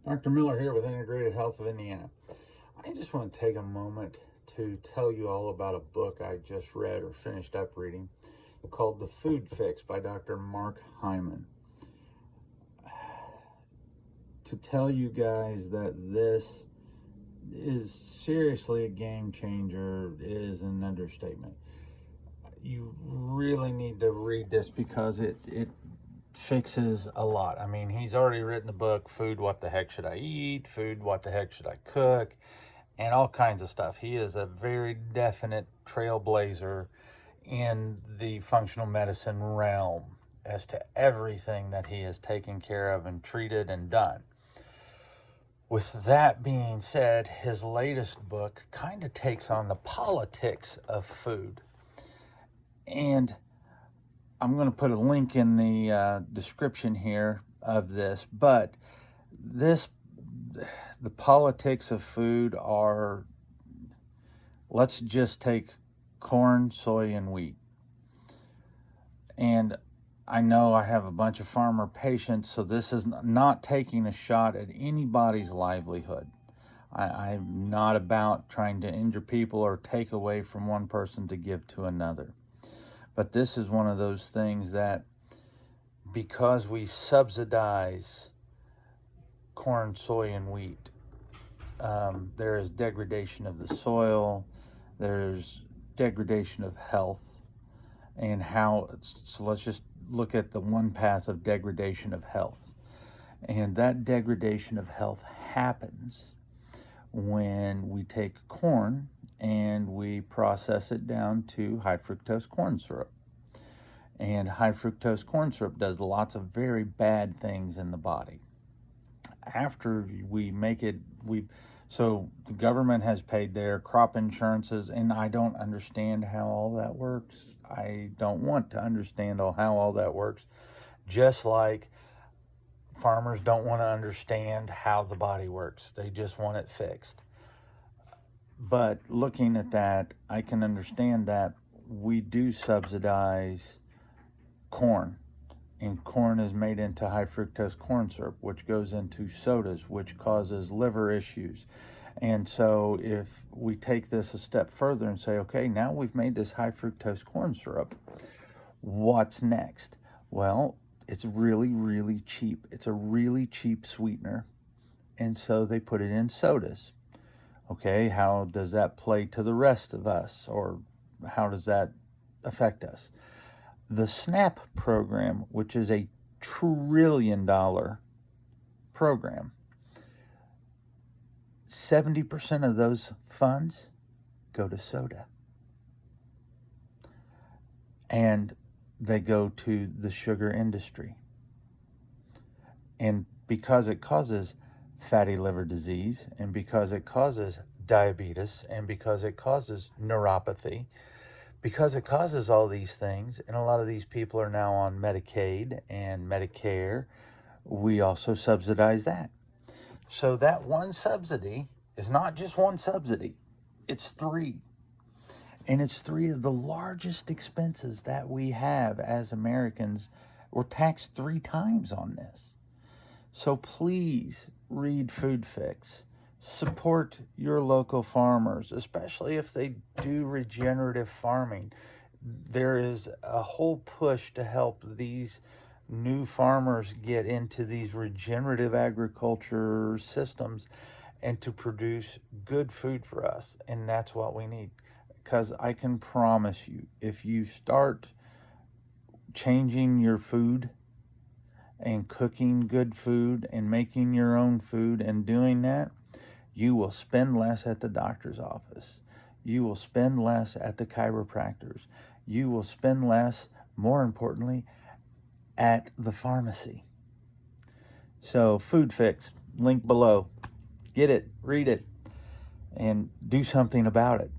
Dr. Miller here with Integrated Health of Indiana. I just want to take a moment to tell you all about a book I just read or finished up reading called The Food Fix by Dr. Mark Hyman. To tell you guys that this is seriously a game changer is an understatement. You really need to read this because it fixes a lot. I mean, he's already written a book, Food, What the Heck Should I Eat? Food, What the Heck Should I Cook? And all kinds of stuff. He is a very definite trailblazer in the functional medicine realm as to everything that he has taken care of and treated and done. With that being said, his latest book kind of takes on the politics of food. And I'm going to put a link in the description here of this, but the politics of food are, let's just take corn, soy, and wheat. And I know I have a bunch of farmer patients, so this is not taking a shot at anybody's livelihood. I'm not about trying to injure people or take away from one person to give to another. But this is one of those things that because we subsidize corn, soy, and wheat, there is degradation of the soil, there's degradation of health, and so let's just look at the one path of degradation of health. And that degradation of health happens when we take corn and we process it down to high fructose corn syrup. And high fructose corn syrup does lots of very bad things in the body. After we make it, so the government has paid their crop insurances, and I don't understand how all that works. I don't want to understand how all that works. Just like farmers don't want to understand how the body works. They just want it fixed. But looking at that, I can understand that we do subsidize corn. And corn is made into high fructose corn syrup, which goes into sodas, which causes liver issues. And so if we take this a step further and say, okay, now we've made this high fructose corn syrup, what's next? Well, it's really, really cheap. It's a really cheap sweetener. And so they put it in sodas. Okay, how does that play to the rest of us, or how does that affect us? The SNAP program, which is a $1 trillion program, 70% of those funds go to soda. And they go to the sugar industry. And because it causes fatty liver disease, and because it causes diabetes, and because it causes neuropathy, because it causes all these things, and a lot of these people are now on Medicaid and Medicare, we also subsidize that. So that one subsidy is not just one subsidy, it's three. And it's three of the largest expenses that we have as Americans. We're taxed 3 times on this. So please read Food Fix. Support your local farmers, especially if they do regenerative farming. There is a whole push to help these new farmers get into these regenerative agriculture systems and to produce good food for us. And that's what we need. Because I can promise you, if you start changing your food and cooking good food and making your own food and doing that, you will spend less at the doctor's office. You will spend less at the chiropractors. You will spend less, more importantly, at the pharmacy. So, Food Fix, link below. Get it, read it, and do something about it.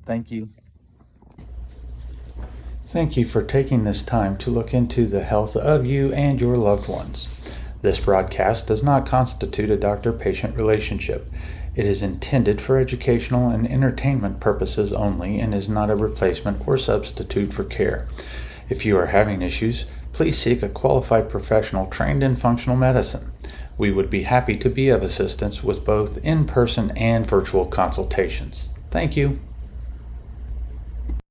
Thank you. Thank you for taking this time to look into the health of you and your loved ones. This broadcast does not constitute a doctor-patient relationship. It is intended for educational and entertainment purposes only and is not a replacement or substitute for care. If you are having issues, please seek a qualified professional trained in functional medicine. We would be happy to be of assistance with both in-person and virtual consultations. Thank you.